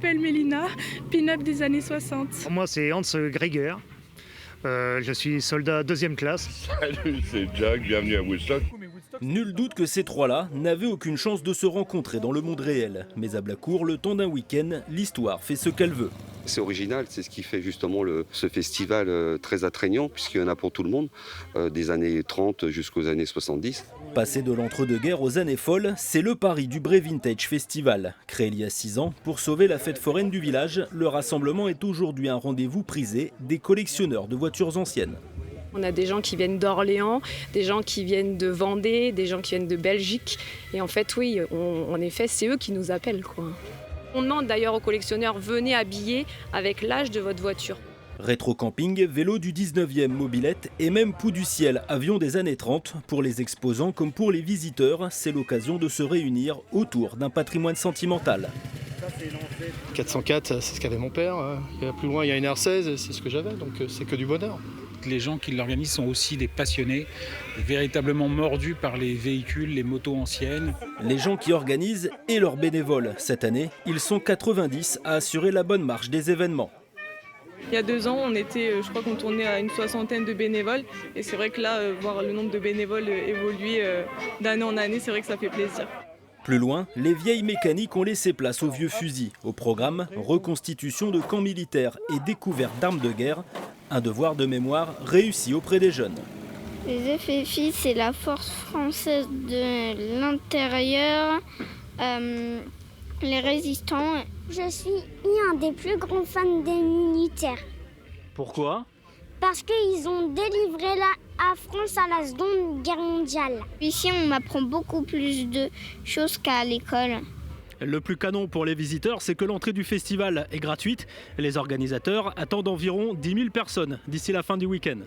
Je m'appelle Mélina, pin-up des années 60. Moi, c'est Hans Greiger. Je suis soldat 2e classe. Salut, c'est Jack, bienvenue à Woodstock. Nul doute que ces trois-là n'avaient aucune chance de se rencontrer dans le monde réel. Mais à Blacourt, le temps d'un week-end, l'histoire fait ce qu'elle veut. C'est original, c'est ce qui fait justement ce festival très attrayant, puisqu'il y en a pour tout le monde, des années 30 jusqu'aux années 70. Passé de l'entre-deux-guerres aux années folles, c'est le pari du Bray Vintage Festival. Créé il y a 6 ans, pour sauver la fête foraine du village, le rassemblement est aujourd'hui un rendez-vous prisé des collectionneurs de voitures anciennes. On a des gens qui viennent d'Orléans, des gens qui viennent de Vendée, des gens qui viennent de Belgique. Et en fait, oui, en effet, c'est eux qui nous appellent, quoi. On demande d'ailleurs aux collectionneurs, venez habiller avec l'âge de votre voiture. Rétro-camping, vélo du 19e, mobilette et même pouls du ciel, avion des années 30. Pour les exposants comme pour les visiteurs, c'est l'occasion de se réunir autour d'un patrimoine sentimental. 404, c'est ce qu'avait mon père. Plus loin, il y a une R16, c'est ce que j'avais, donc c'est que du bonheur. Les gens qui l'organisent sont aussi des passionnés, véritablement mordus par les véhicules, les motos anciennes. Les gens qui organisent et leurs bénévoles. Cette année, ils sont 90 à assurer la bonne marche des événements. Il y a 2 ans, on était, je crois qu'on tournait à une 60aine de bénévoles. Et c'est vrai que là, voir le nombre de bénévoles évoluer d'année en année, c'est vrai que ça fait plaisir. Plus loin, les vieilles mécaniques ont laissé place aux vieux fusils. Au programme, reconstitution de camps militaires et découverte d'armes de guerre. Un devoir de mémoire réussi auprès des jeunes. Les FFI, c'est la force française de l'intérieur, les résistants. Je suis un des plus grands fans des militaires. Pourquoi ? Parce qu'ils ont délivré la France à la Seconde Guerre mondiale. Ici, on apprend beaucoup plus de choses qu'à l'école. Le plus canon pour les visiteurs, c'est que l'entrée du festival est gratuite. Les organisateurs attendent environ 10 000 personnes d'ici la fin du week-end.